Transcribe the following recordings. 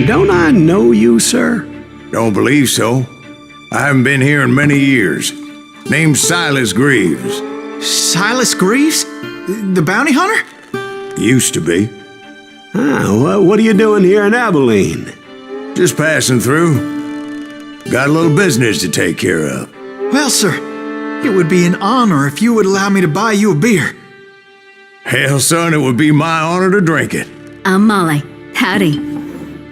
Don't I know you, sir? Don't believe so. I haven't been here in many years. Name's Silas Greaves. Silas Greaves? The bounty hunter? Used to be. Well, what are you doing here in Abilene? Just passing through. Got a little business to take care of. Well, sir, it would be an honor if you would allow me to buy you a beer. Hell, son, it would be my honor to drink it. I'm Molly. Howdy.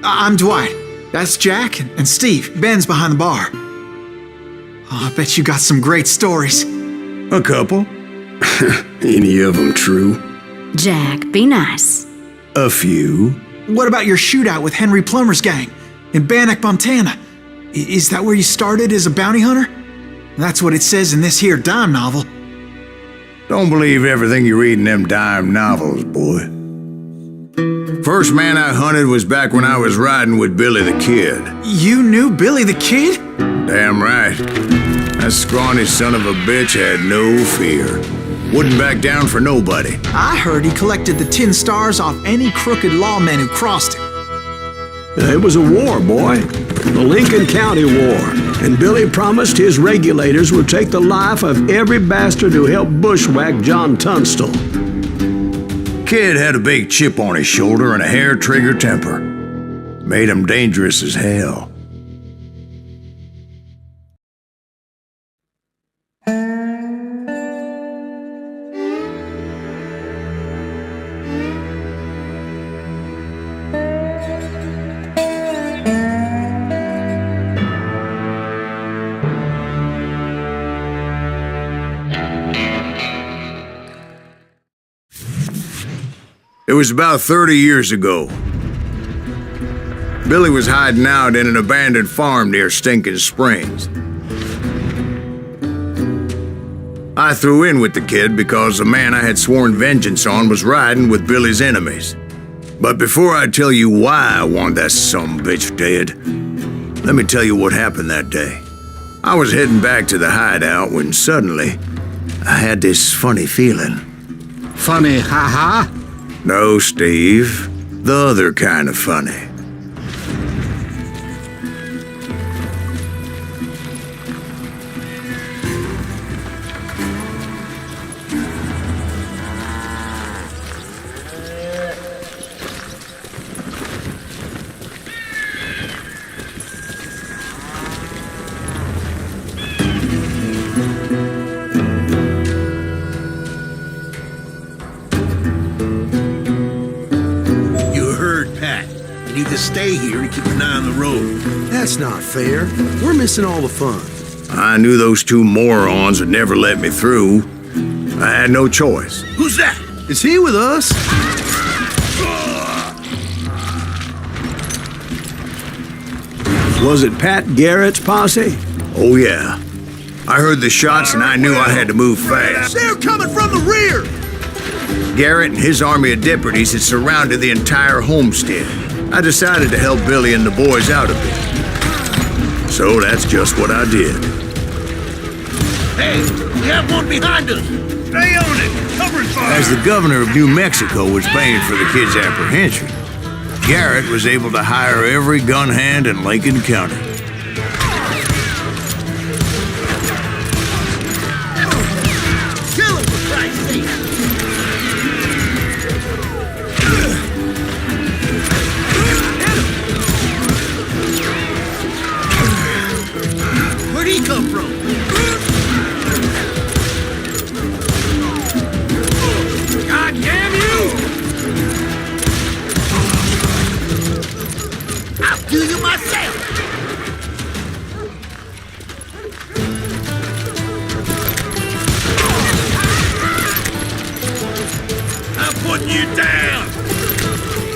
I'm Dwight. That's Jack and Steve. Ben's behind the bar. Oh, I bet you got some great stories. A couple. Any of them true? Jack, be nice. A few. What about your shootout with Henry Plummer's gang in Bannock, Montana? Is that where you started as a bounty hunter? That's what it says in this here dime novel. Don't believe everything you read in them dime novels, boy. First man I hunted was back when I was riding with Billy the Kid. You knew Billy the Kid? Damn right. That scrawny son of a bitch had no fear. Wouldn't back down for nobody. I heard he collected the 10 stars off any crooked lawmen who crossed him. It was a war, boy. The Lincoln County War. And Billy promised his regulators would take the life of every bastard who helped bushwhack John Tunstall. Kid had a big chip on his shoulder and a hair-trigger temper. Made him dangerous as hell. It was about 30 years ago. Billy was hiding out in an abandoned farm near Stinking Springs. I threw in with the kid because the man I had sworn vengeance on was riding with Billy's enemies. But before I tell you why I want that sumbitch dead, let me tell you what happened that day. I was heading back to the hideout when suddenly I had this funny feeling. Funny, ha-ha? No, Steve. The other kind of funny. You need to stay here and keep an eye on the road. That's not fair. We're missing all the fun. I knew those two morons would never let me through. I had no choice. Who's that? Is he with us? Was it Pat Garrett's posse? Oh, yeah. I heard the shots and I knew I had to move fast. They're coming from the rear! Garrett and his army of deputies had surrounded the entire homestead. I decided to help Billy and the boys out a bit. So that's just what I did. Hey, we have one behind us. Stay on it. Covering fire. As the governor of New Mexico was paying for the kid's apprehension, Garrett was able to hire every gun hand in Lincoln County. Kill him, for Christ's sake. Where'd he come from? God damn you! I'll do you myself! I'm putting you down!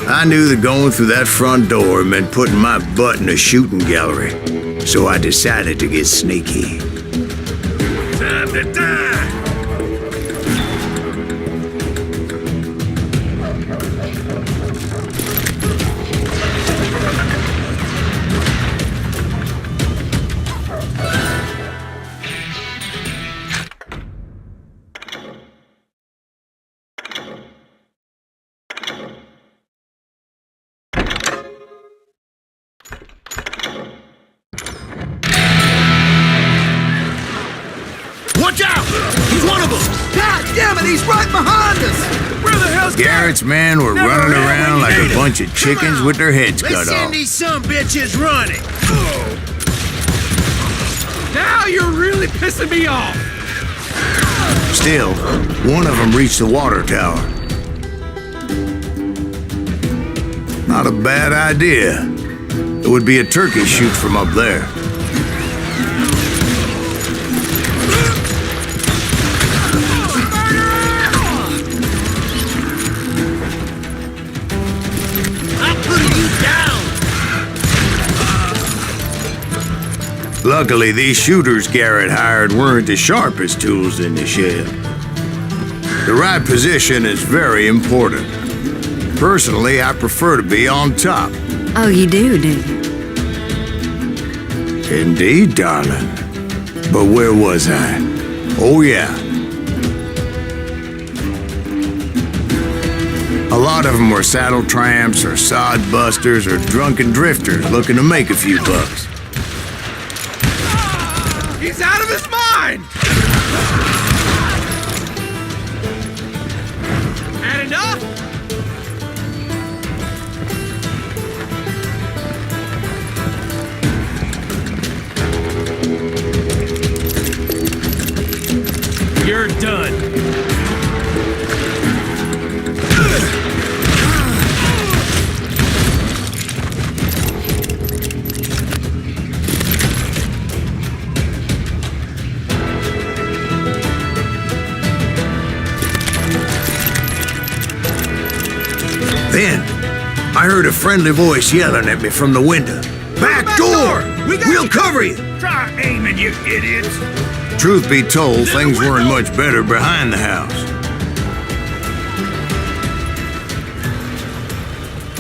I knew that going through that front door meant putting my butt in a shooting gallery, so I decided to get sneaky. Time to die! Damn it, he's right behind us! Where the hell's Garrett's men were Never running ran around when like you a needed bunch of chickens with their heads cut Let's send off. these some bitches running. Now you're really pissing me off. Still, one of them reached the water tower. Not a bad idea. It would be a turkey shoot from up there. I'm putting you down. Luckily, these shooters Garrett hired weren't the sharpest tools in the shed. The right position is very important. Personally, I prefer to be on top. Oh, you do you? Indeed, darling. But where was I? Oh, yeah. A lot of them were saddle tramps or sod busters or drunken drifters looking to make a few bucks. He's out of his mind. Had enough? You're done. Then, I heard a friendly voice yelling at me from the window. Back door! We'll cover you! Try aiming, you idiots. Truth be told, things weren't much better behind the house.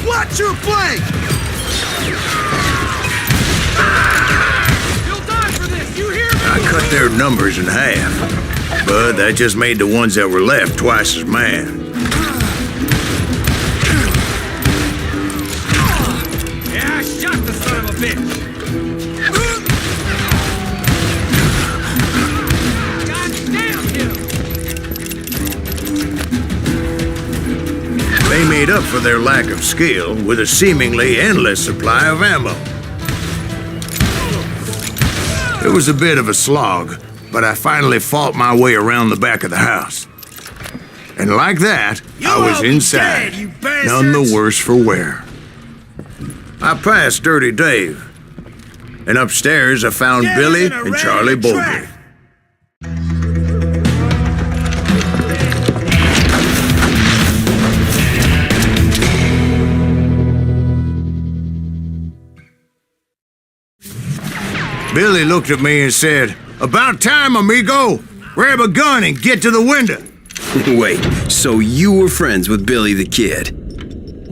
Watch your flank! You'll die for this, you hear me? I cut their numbers in half, but that just made the ones that were left twice as mad. Yeah, I shot the son of a bitch. God damn him. They made up for their lack of skill with a seemingly endless supply of ammo. It was a bit of a slog, but I finally fought my way around the back of the house. And like that, I was inside, dead, you none the bastards. worse for wear. I passed Dirty Dave, and upstairs I found Get Billy in a and ready Charlie to Bowlby. track. Billy looked at me and said, "About time, amigo! Grab a gun and get to the window." Wait, so you were friends with Billy the Kid?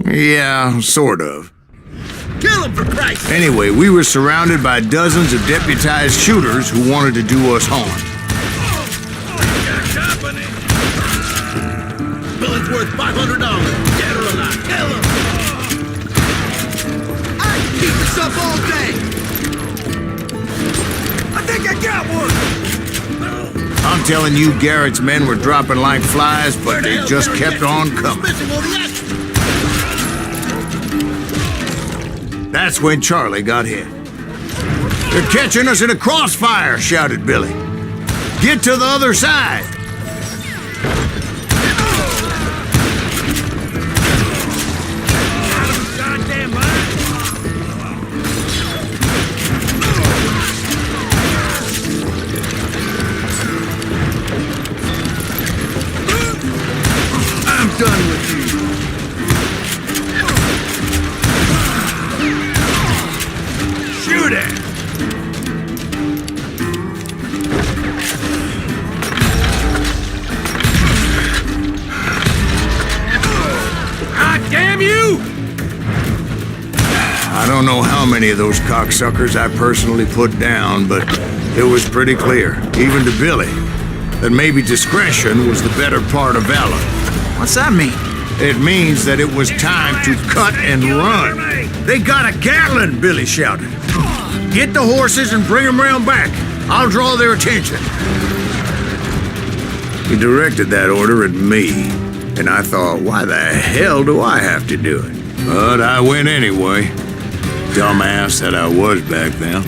Yeah, sort of. Kill him for Christ's sake. Anyway, we were surrounded by dozens of deputized shooters who wanted to do us harm. Company. Billy's worth $500. Dead or alive. Kill him. I can keep this up all day! I think I got one. I'm telling you, Garrett's men were dropping like flies, but they just kept on coming. Missing all the action. That's when Charlie got hit. "They're catching us in a crossfire," shouted Billy. "Get to the other side." Goddamn mind. I'm done with you. Shoot it. God damn you! I don't know how many of those cocksuckers I personally put down, but it was pretty clear, even to Billy, that maybe discretion was the better part of valor. What's that mean? It means that it was time to cut and run. "They got a Gatling!" Billy shouted. "Get the horses and bring them round back. I'll draw their attention." He directed that order at me, and I thought, why the hell do I have to do it? But I went anyway. Dumbass that I was back then.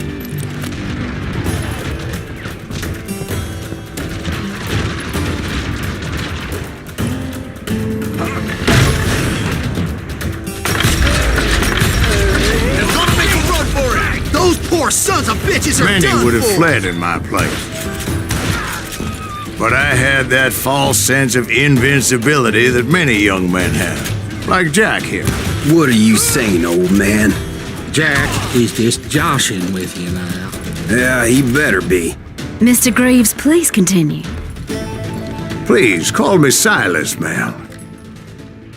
They're gonna make a run for it! Those poor sons of bitches are Many done would have for! fled in my place. But I had that false sense of invincibility that many young men have. Like Jack here. What are you saying, old man? Jack is just joshing with you now. Yeah, he better be. Mr. Greaves, please continue. Please, call me Silas, ma'am.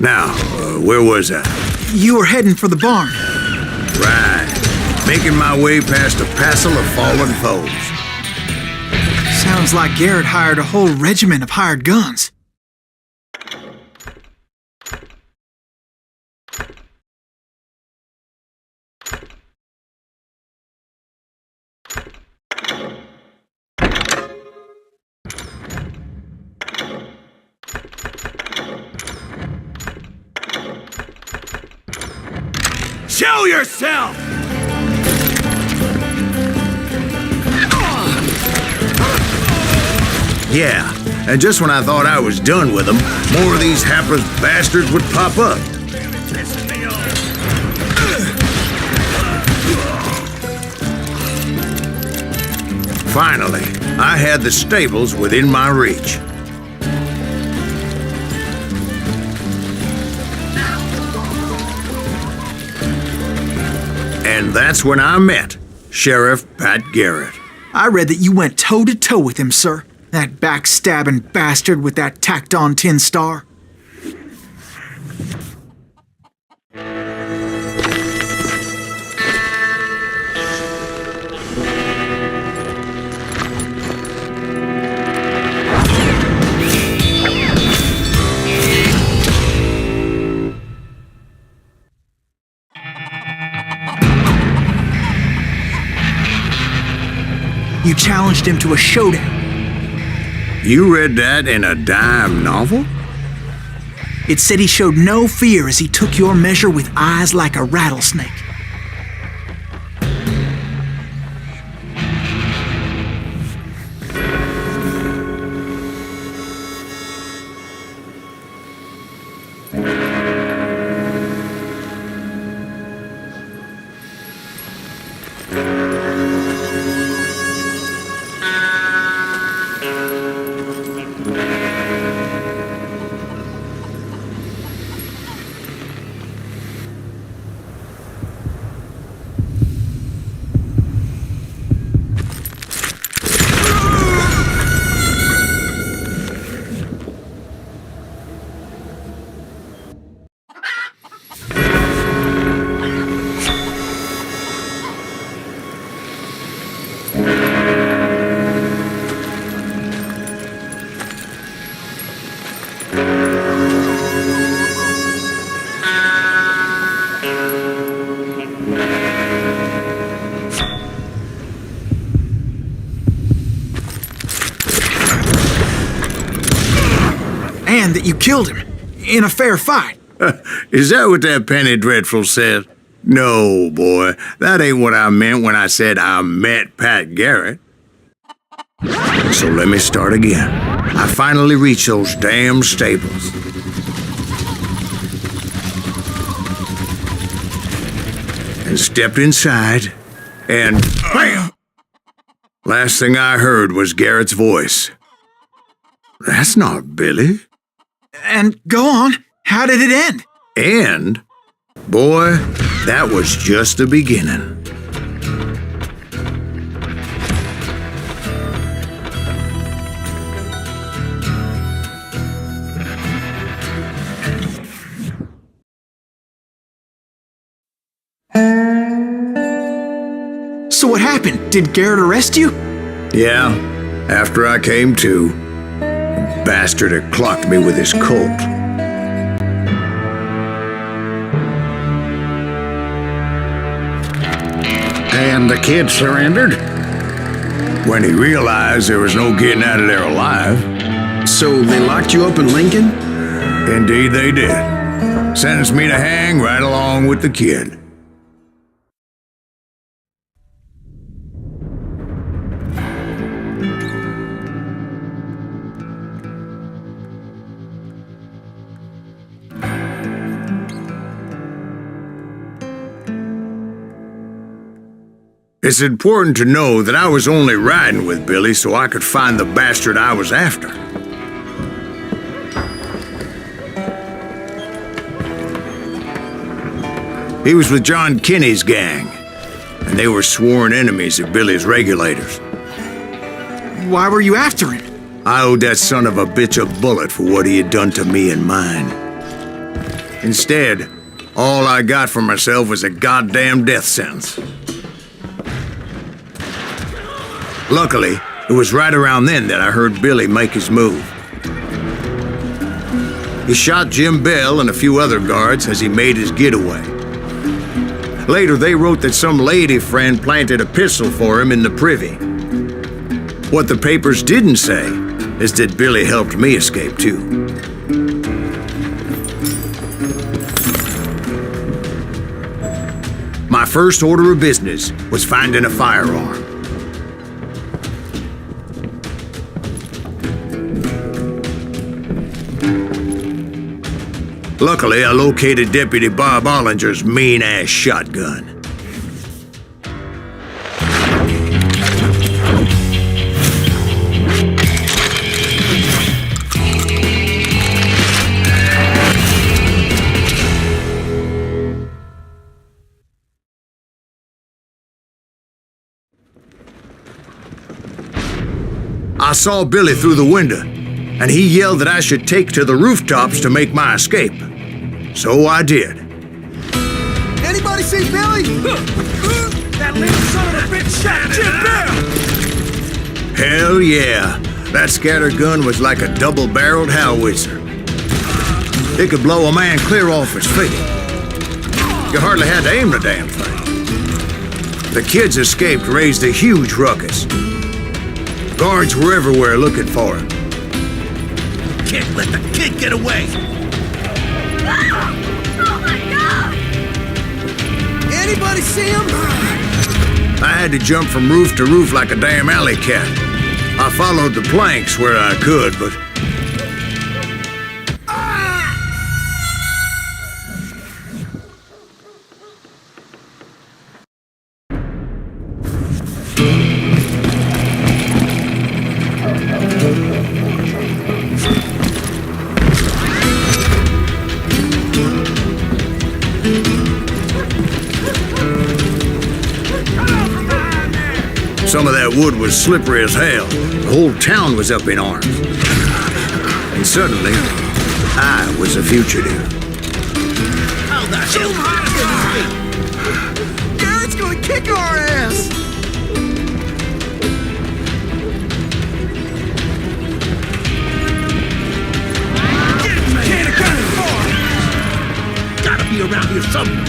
Now, where was I? You were heading for the barn. Right. Making my way past a passel of fallen foes. Sounds like Garrett hired a whole regiment of hired guns. Show yourself! Yeah, and just when I thought I was done with them, more of these hapless bastards would pop up. Finally, I had the stables within my reach. And that's when I met Sheriff Pat Garrett. I read that you went toe-to-toe with him, sir. That backstabbing bastard with that tacked-on tin star. You challenged him to a showdown. You read that in a dime novel? It said he showed no fear as he took your measure with eyes like a rattlesnake. And that you killed him in a fair fight. Is that what that penny dreadful said? No, boy, that ain't what I meant when I said I met Pat Garrett. So let me start again. I finally reached those damn stables. And stepped inside, and bam! Last thing I heard was Garrett's voice. That's not Billy. And go on, how did it end? And, boy, that was just the beginning. So what happened? Did Garrett arrest you? Yeah, after I came to, the bastard had clocked me with his Colt. And the kid surrendered? When he realized there was no getting out of there alive. So they locked you up in Lincoln? Indeed they did. Sentenced me to hang right along with the kid. It's important to know that I was only riding with Billy so I could find the bastard I was after. He was with John Kinney's gang, and they were sworn enemies of Billy's regulators. Why were you after him? I owed that son of a bitch a bullet for what he had done to me and mine. Instead, all I got for myself was a goddamn death sentence. Luckily, it was right around then that I heard Billy make his move. He shot Jim Bell and a few other guards as he made his getaway. Later, they wrote that some lady friend planted a pistol for him in the privy. What the papers didn't say is that Billy helped me escape too. My first order of business was finding a firearm. Luckily, I located Deputy Bob Ollinger's mean-ass shotgun. I saw Billy through the window, and he yelled that I should take to the rooftops to make my escape. So I did. Anybody see Billy? That little son of a bitch shot Jim Bell! Hell yeah. That scattergun was like a double-barreled howitzer. It could blow a man clear off his feet. You hardly had to aim the damn thing. The kids escaped raised a huge ruckus. Guards were everywhere looking for him. Can't let the kid get away! Oh my God! Anybody see him? I had to jump from roof to roof like a damn alley cat. I followed the planks where I could, but... Some of that wood was slippery as hell. The whole town was up in arms. And suddenly, I was a fugitive. How the hell did he Garrett's gonna kick our ass! Can't have got it far! Gotta be around here somewhere.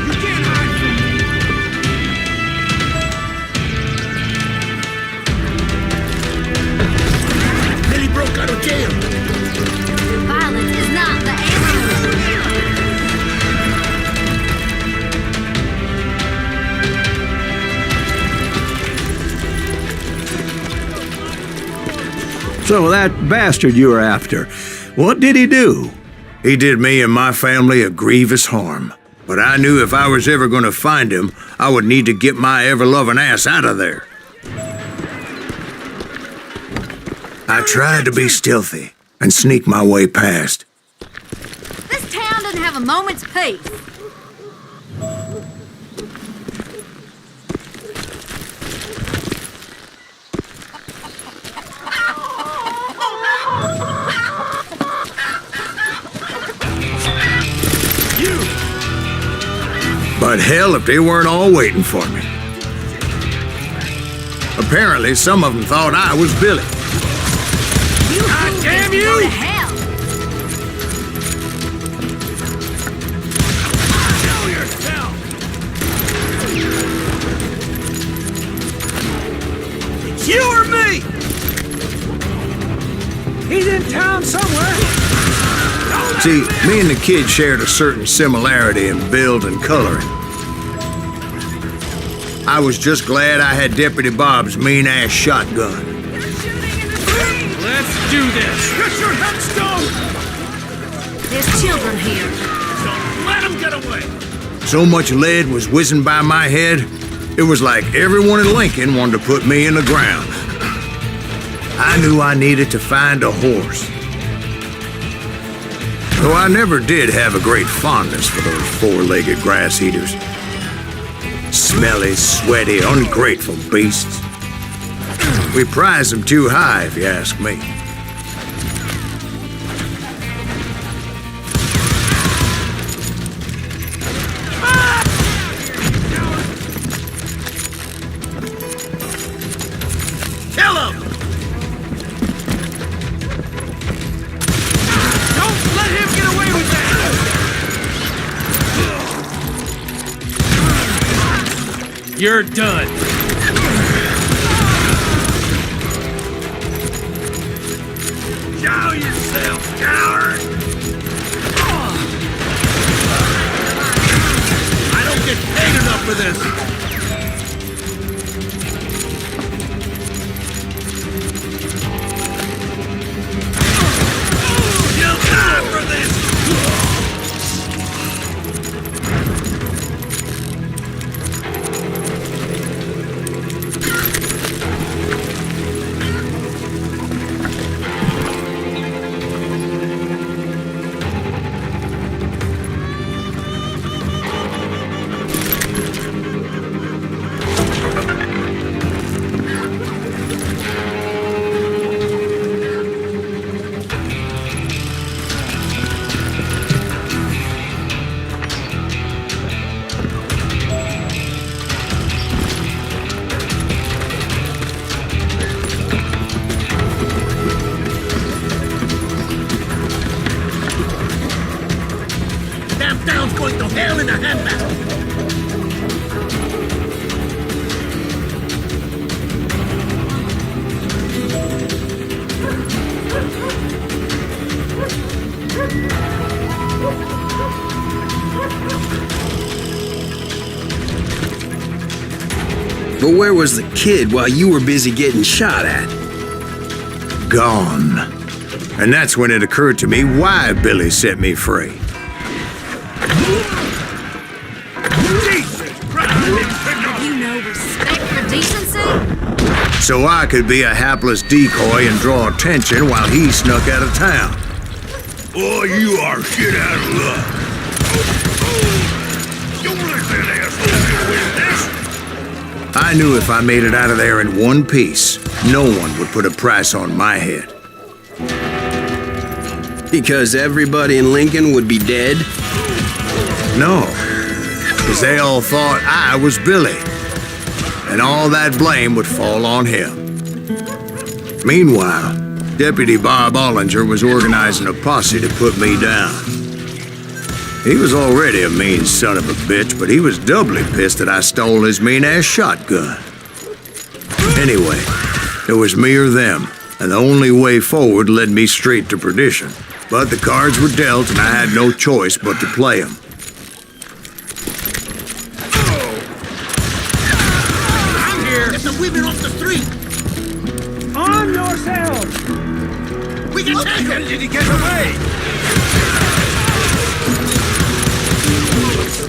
You can't hide from me. Billy broke out of jail. Violence is not the answer. So that bastard you were after, what did he do? He did me and my family a grievous harm. But I knew if I was ever going to find him, I would need to get my ever-loving ass out of there. I tried to be stealthy and sneak my way past. This town doesn't have a moment's peace. But hell if they weren't all waiting for me. Apparently, some of them thought I was Billy. God damn you! Go to hell! Show yourself! It's you or me! See, me and the kid shared a certain similarity in build and coloring. I was just glad I had Deputy Bob's mean-ass shotgun. Let's do this! Get your headstone! There's children here. Don't let him get away! So much lead was whizzing by my head, it was like everyone in Lincoln wanted to put me in the ground. I knew I needed to find a horse. Though I never did have a great fondness for those four-legged grass eaters. Smelly, sweaty, ungrateful beasts. We prize them too high, if you ask me. Kill him! Don't let him get away with that! You're done. Show yourself, coward! I don't get paid enough for this! You'll die for this! Damn town's going to hell in a handbasket! But where was the kid while you were busy getting shot at? Gone. And that's when it occurred to me why Billy set me free. Jesus Christ! Have you no respect for decency? So I could be a hapless decoy and draw attention while he snuck out of town. Boy, you are shit out of luck. Don't let that asshole get away with this! I knew if I made it out of there in one piece, no one would put a price on my head. Because everybody in Lincoln would be dead? No, because they all thought I was Billy, and all that blame would fall on him. Meanwhile, Deputy Bob Ollinger was organizing a posse to put me down. He was already a mean son of a bitch, but he was doubly pissed that I stole his mean-ass shotgun. Anyway, it was me or them, and the only way forward led me straight to perdition. But the cards were dealt, and I had no choice but to play them. I'm here! Get the women off the street! Arm yourselves! We can take him! Did he get away?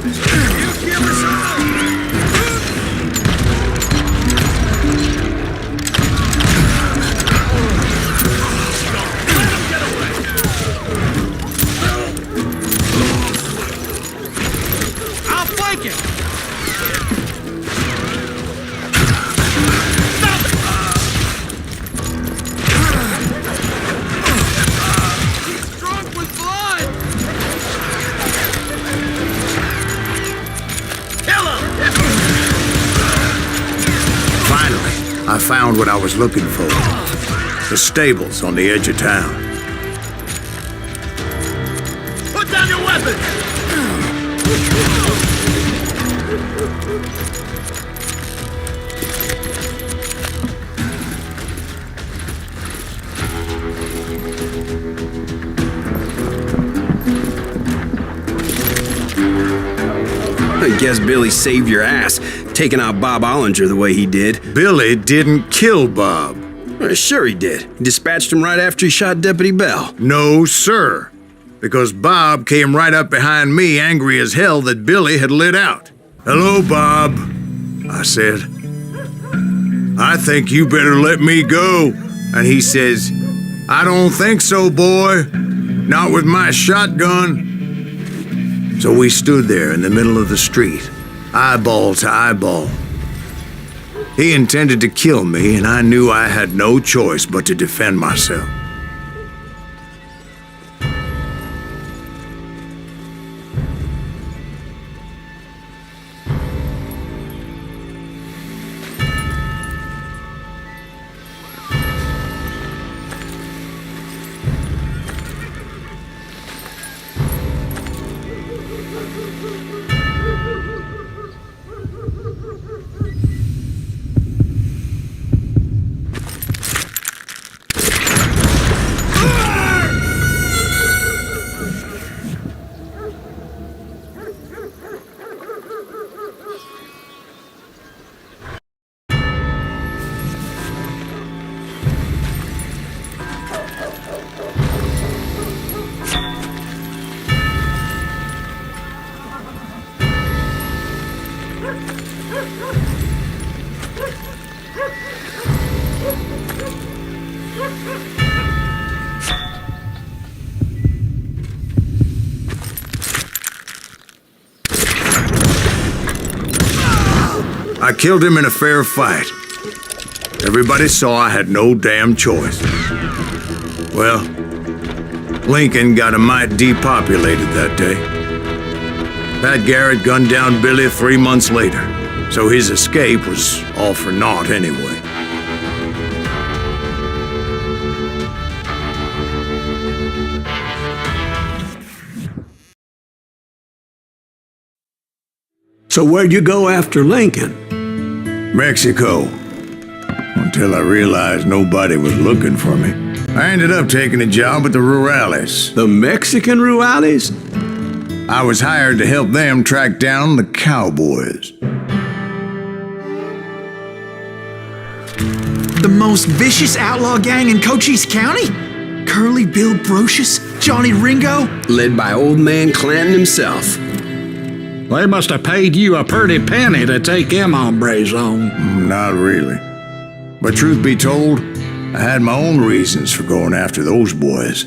You give us all! Let him get away! I'll flank him! He's drunk with blood! Kill him! Finally, I found what I was looking for. The stables on the edge of town. Put down your weapon! I guess Billy saved your ass, taking out Bob Ollinger the way he did. Billy didn't kill Bob. Sure he did. He dispatched him right after he shot Deputy Bell. No, sir. Because Bob came right up behind me, angry as hell that Billy had lit out. "Hello, Bob," I said. "I think you better let me go." And he says, "I don't think so, boy. Not with my shotgun." So we stood there in the middle of the street, eyeball to eyeball. He intended to kill me, and I knew I had no choice but to defend myself. I killed him in a fair fight. Everybody saw I had no damn choice. Well, Lincoln got a mite depopulated that day. Pat Garrett gunned down Billy 3 months later, so his escape was all for naught anyway. So where'd you go after Lincoln? Mexico. Until I realized nobody was looking for me. I ended up taking a job at the Rurales. The Mexican Rurales? I was hired to help them track down the cowboys. The most vicious outlaw gang in Cochise County? Curly Bill Brocious? Johnny Ringo? Led by old man Clanton himself. They must have paid you a pretty penny to take them hombres on. Not really. But truth be told, I had my own reasons for going after those boys.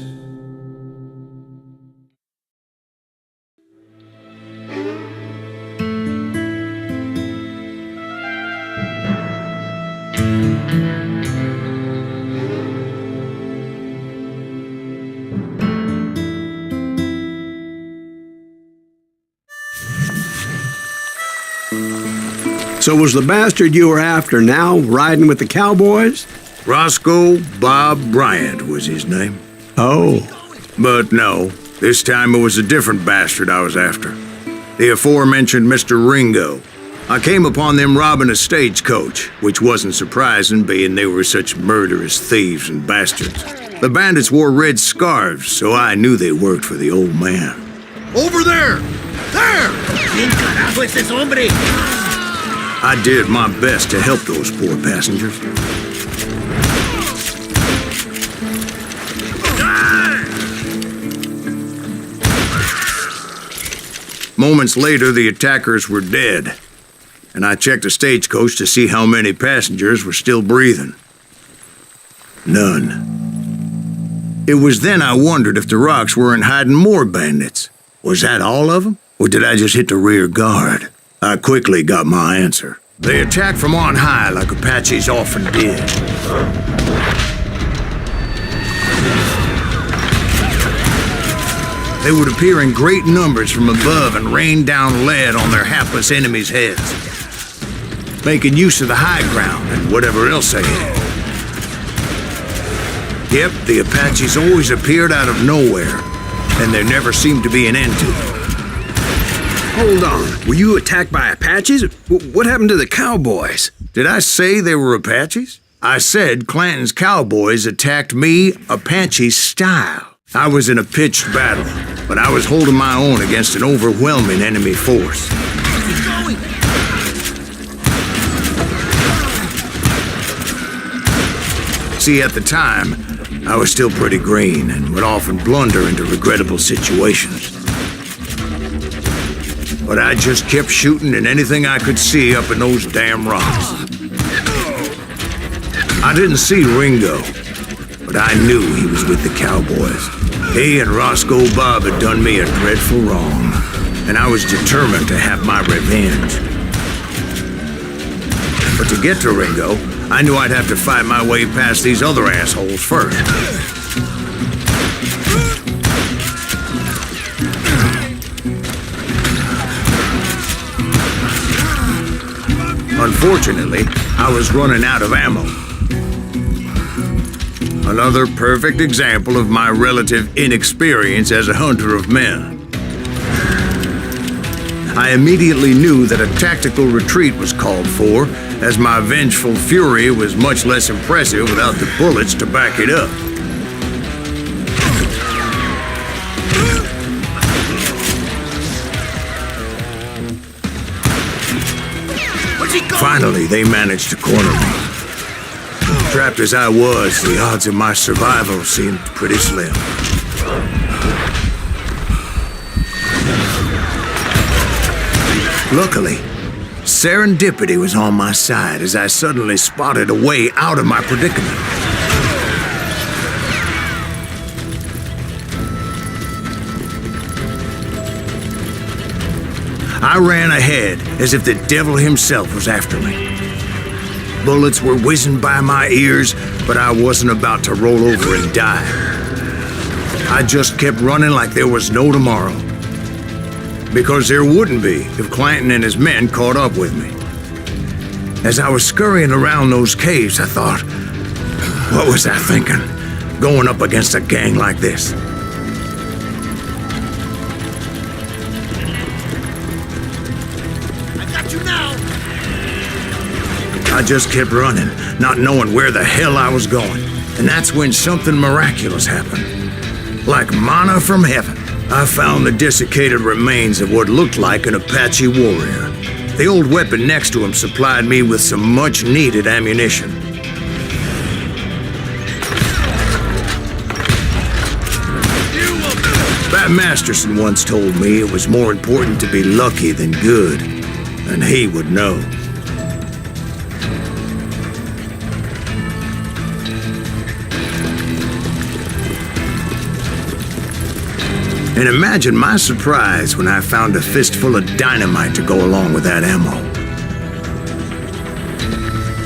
So was the bastard you were after now riding with the cowboys? Roscoe Bob Bryant was his name. Oh. But no, this time it was a different bastard I was after. The aforementioned Mr. Ringo. I came upon them robbing a stagecoach, which wasn't surprising, being they were such murderous thieves and bastards. The bandits wore red scarves, so I knew they worked for the old man. Over there! There! ¿Quién carajo es ese hombre? I did my best to help those poor passengers. Moments later, the attackers were dead, and I checked the stagecoach to see how many passengers were still breathing. None. It was then I wondered if the rocks weren't hiding more bandits. Was that all of them? Or did I just hit the rear guard? I quickly got my answer. They attacked from on high like Apaches often did. They would appear in great numbers from above and rain down lead on their hapless enemies' heads, making use of the high ground and whatever else they had. Yep, the Apaches always appeared out of nowhere, and there never seemed to be an end to it. Hold on. Were you attacked by Apaches? What happened to the cowboys? Did I say they were Apaches? I said Clanton's cowboys attacked me Apache style. I was in a pitched battle, but I was holding my own against an overwhelming enemy force. See, at the time, I was still pretty green and would often blunder into regrettable situations. But I just kept shooting at anything I could see up in those damn rocks. I didn't see Ringo, but I knew he was with the cowboys. He and Roscoe Bob had done me a dreadful wrong, and I was determined to have my revenge. But to get to Ringo, I knew I'd have to fight my way past these other assholes first. Unfortunately, I was running out of ammo. Another perfect example of my relative inexperience as a hunter of men. I immediately knew that a tactical retreat was called for, as my vengeful fury was much less impressive without the bullets to back it up. Finally, they managed to corner me. Trapped as I was, the odds of my survival seemed pretty slim. Luckily, serendipity was on my side as I suddenly spotted a way out of my predicament. I ran ahead as if the devil himself was after me. Bullets were whizzing by my ears, but I wasn't about to roll over and die. I just kept running like there was no tomorrow. Because there wouldn't be if Clanton and his men caught up with me. As I was scurrying around those caves, I thought, what was I thinking, going up against a gang like this? I got you now! I just kept running, not knowing where the hell I was going. And that's when something miraculous happened. Like manna from heaven. I found the desiccated remains of what looked like an Apache warrior. The old weapon next to him supplied me with some much-needed ammunition. Bat Masterson once told me it was more important to be lucky than good, and he would know. And imagine my surprise when I found a fistful of dynamite to go along with that ammo.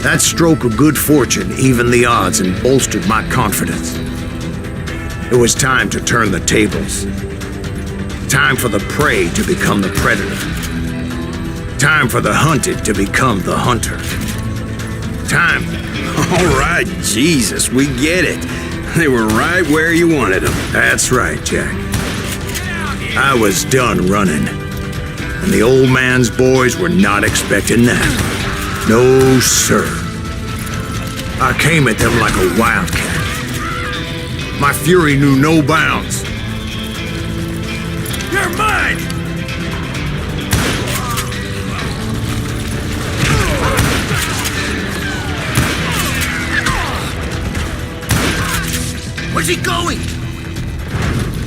That stroke of good fortune evened the odds and bolstered my confidence. It was time to turn the tables. Time for the prey to become the predator. Time for the hunted to become the hunter. Time. All right, Jesus, we get it. They were right where you wanted them. That's right, Jack. I was done running, and the old man's boys were not expecting that. No, sir. I came at them like a wildcat. My fury knew no bounds. You're mine! Where's he going?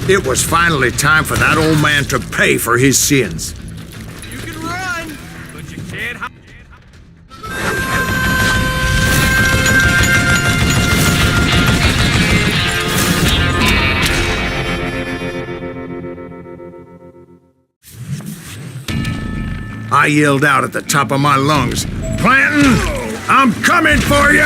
It was finally time for that old man to pay for his sins. You can run, but you can't hide. I yelled out at the top of my lungs, "Clanton, I'm coming for you!"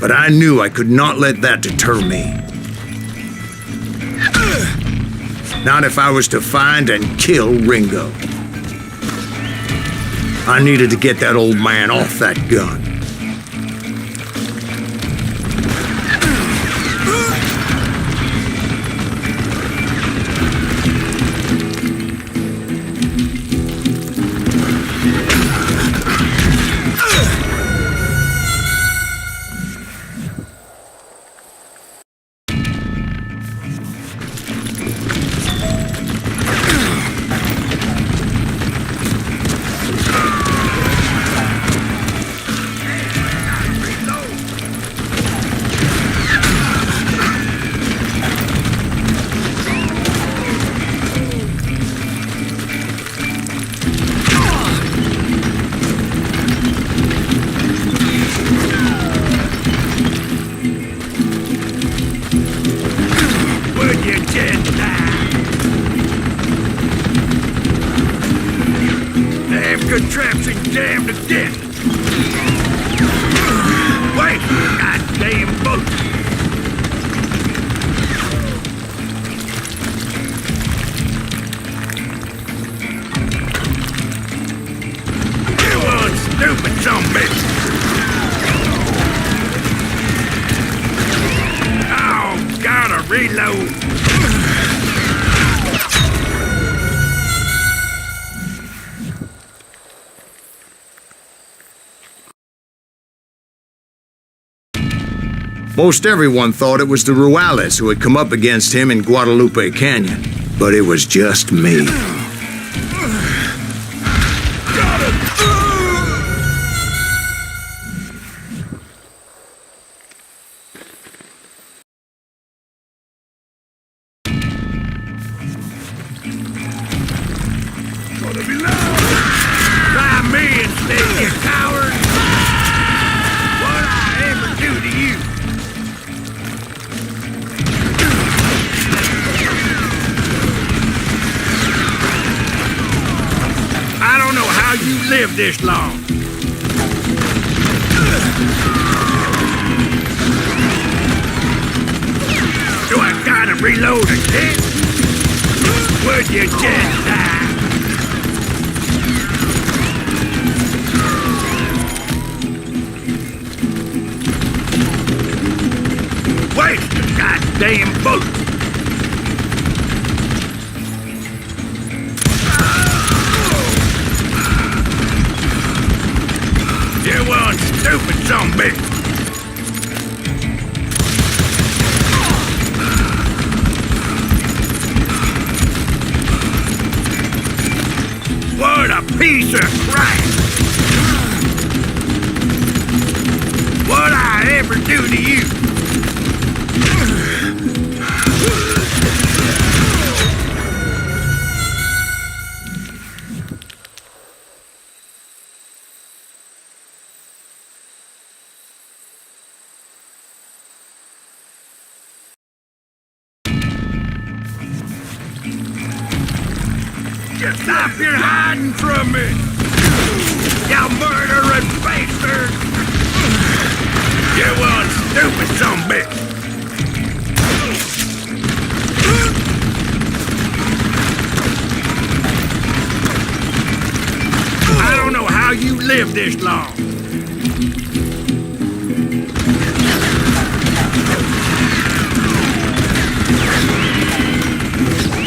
But I knew I could not let that deter me. Not if I was to find and kill Ringo. I needed to get that old man off that gun. damned to death! Wait! Goddamn bullet! You one stupid son of a bitch! Oh, gotta reload! Most everyone thought it was the Ruales who had come up against him in Guadalupe Canyon, but it was just me. Try me instead, you coward! What I ever do to you? I don't know how you live this long. Do I gotta reload again? Would you just die? Waste the goddamn bullet! You one stupid son of a bitch! What a piece of crap! What I ever do to you? Just stop your hiding from me! You murdering bastard! You one stupid son of a bitch! I don't know how you live this long.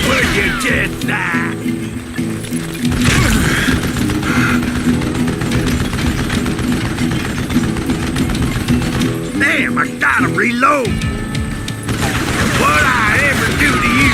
Would you just die? Damn, I gotta reload. What I ever do to you?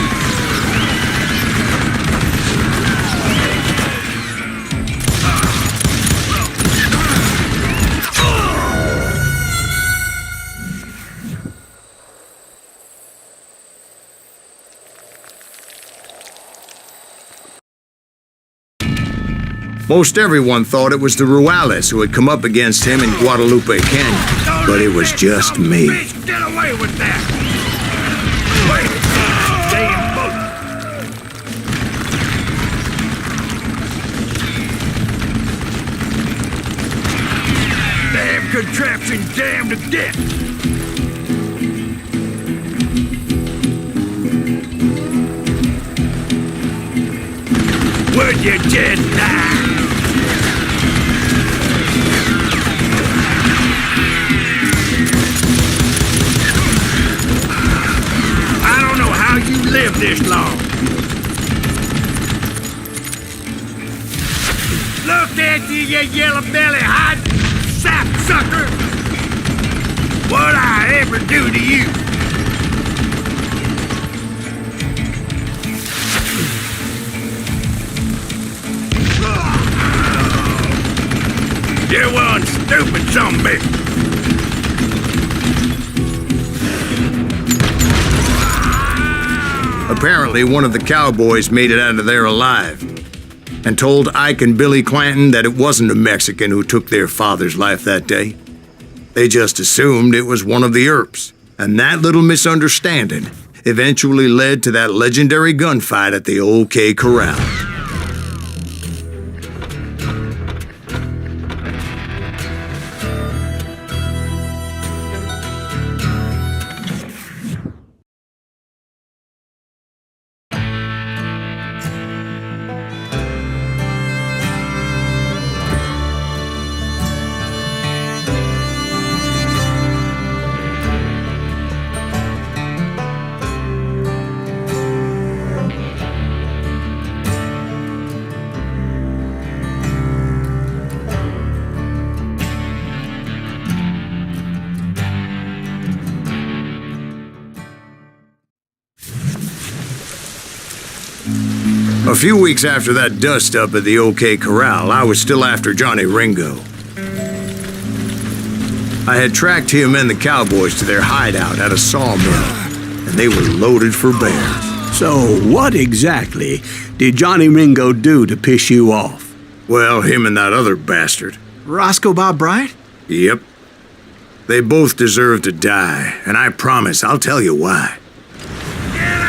Most everyone thought it was the Ruales who had come up against him in Guadalupe Canyon, but it was just me. Bitch, get away with that! Wait! Damn bullet! Damn contraption, damn to death! Would you just die? I don't know how you live this long. Look at you, you yellow belly hot sapsucker! What I ever do to you? You one stupid son of a bitch! Apparently, one of the cowboys made it out of there alive and told Ike and Billy Clanton that it wasn't a Mexican who took their father's life that day. They just assumed it was one of the Earps, and that little misunderstanding eventually led to that legendary gunfight at the OK Corral. A few weeks after that dust-up at the OK Corral, I was still after Johnny Ringo. I had tracked him and the cowboys to their hideout at a sawmill, and they were loaded for bear. So, what exactly did Johnny Ringo do to piss you off? Well, him and that other bastard. Roscoe Bob Bryant? Yep. They both deserve to die, and I promise I'll tell you why.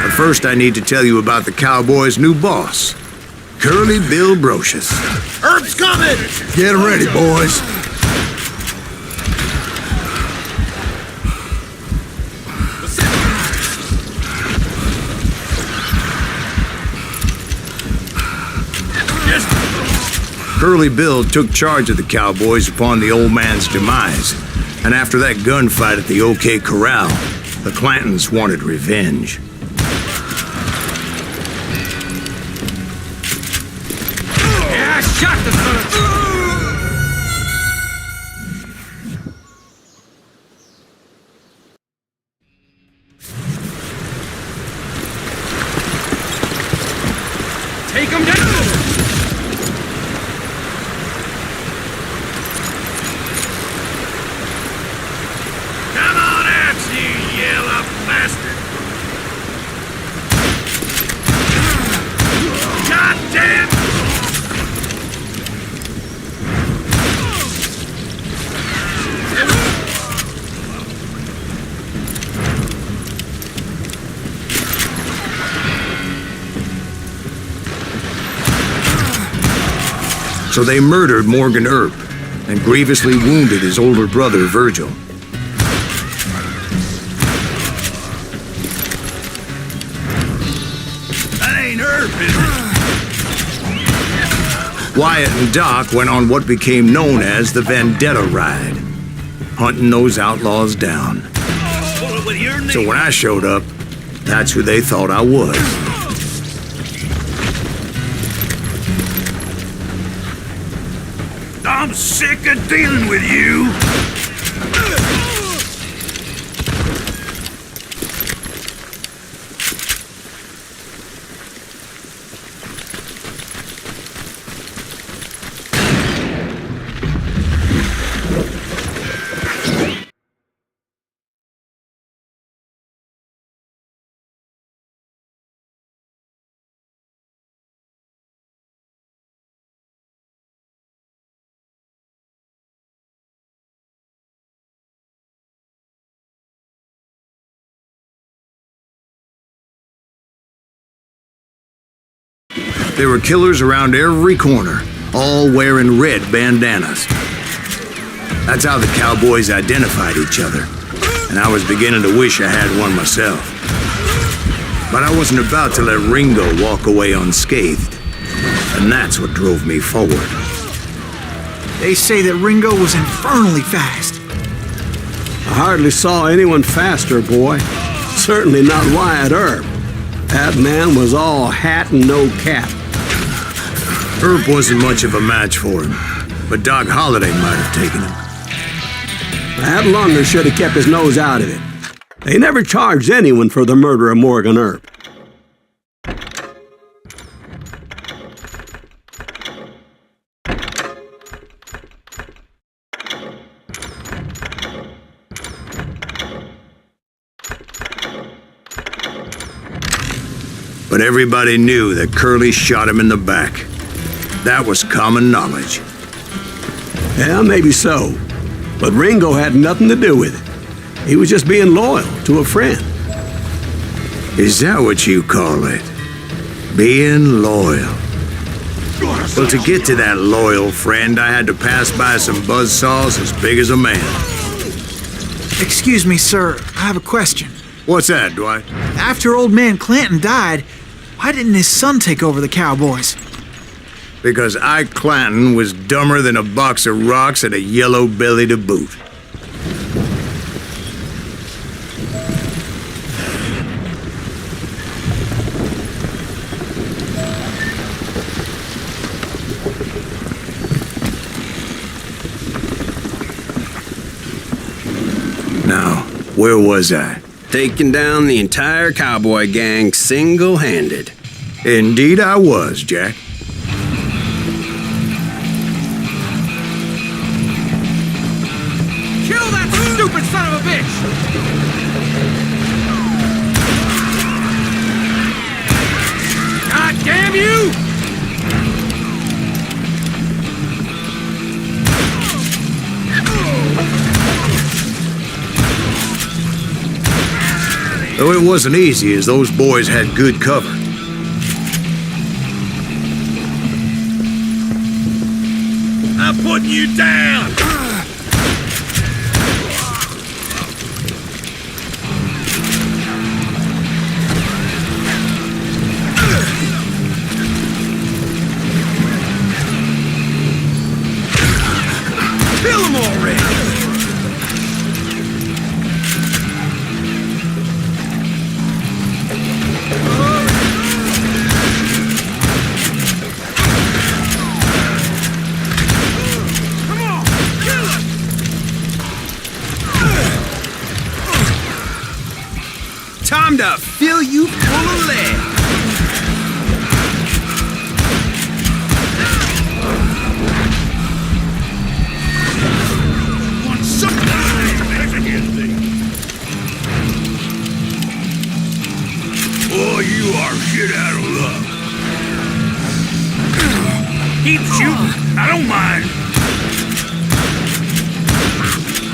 But first I need to tell you about the cowboys' new boss, Curly Bill Brocious. Herb's coming! Get ready, boys. Curly Bill took charge of the cowboys upon the old man's demise, and after that gunfight at the OK Corral, the Clantons wanted revenge. Yeah, I shot the son of... Take him down! Come on out, you yellow bastard! Goddamn! So they murdered Morgan Earp and grievously wounded his older brother, Virgil. That ain't Herb, is it? Wyatt and Doc went on what became known as the Vendetta Ride, hunting those outlaws down. Bullet with your name. So when I showed up, that's who they thought I was. I'm sick of dealing with you. There were killers around every corner, all wearing red bandanas. That's how the cowboys identified each other, and I was beginning to wish I had one myself. But I wasn't about to let Ringo walk away unscathed, and that's what drove me forward. They say that Ringo was infernally fast. I hardly saw anyone faster, boy. Certainly not Wyatt Earp. That man was all hat and no cap. Earp wasn't much of a match for him, but Doc Holliday might have taken him. That Lunger should have kept his nose out of it. They never charged anyone for the murder of Morgan Earp. But everybody knew that Curly shot him in the back. That was common knowledge. Yeah, maybe so. But Ringo had nothing to do with it. He was just being loyal to a friend. Is that what you call it? Being loyal? Well, to get to that loyal friend, I had to pass by some buzzsaws as big as a man. Excuse me, sir. I have a question. What's that, Dwight? After old man Clanton died, why didn't his son take over the cowboys? Because Ike Clanton was dumber than a box of rocks and a yellow belly to boot. Now, where was I? Taking down the entire cowboy gang single-handed. Indeed I was, Jack. Kill that stupid son of a bitch! God damn you! Though it wasn't easy, as those boys had good cover. I'm putting you down! Kill him already! Time to fill you full of lead. Want some Boy, you are shit out of luck. Keep shooting. I don't mind.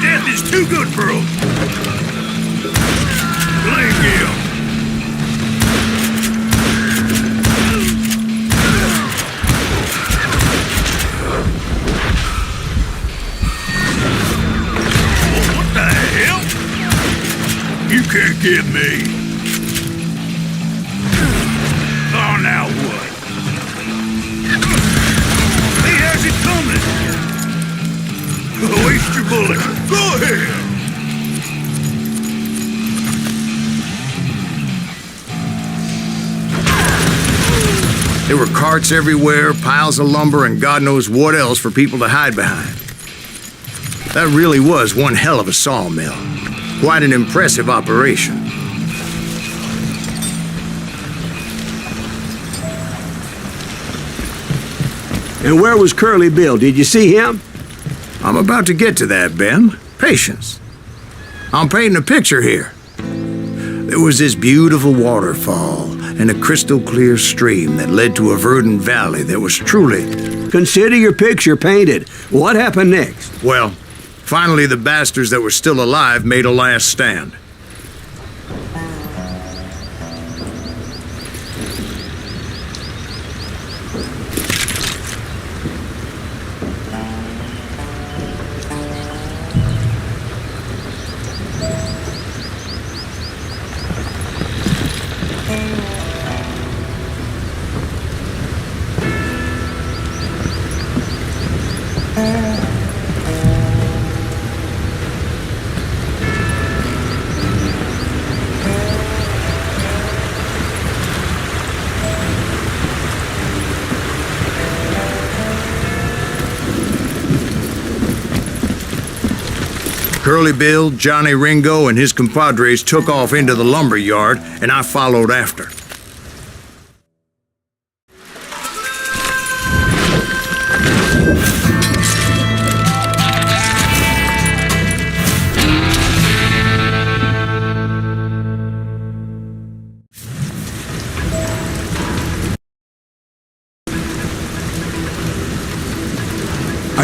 Death is too good for him. Blame him. Oh, what the hell? You can't get me. Oh, now what? He has it coming. Waste your bullet. Go ahead. There were carts everywhere, piles of lumber, and God knows what else for people to hide behind. That really was one hell of a sawmill. Quite an impressive operation. And where was Curly Bill? Did you see him? I'm about to get to that, Ben. Patience. I'm painting a picture here. There was this beautiful waterfall and a crystal clear stream that led to a verdant valley that was truly... Consider your picture painted. What happened next? Well, finally the bastards that were still alive made a last stand. Curly Bill, Johnny Ringo, and his compadres took off into the lumber yard, and I followed after.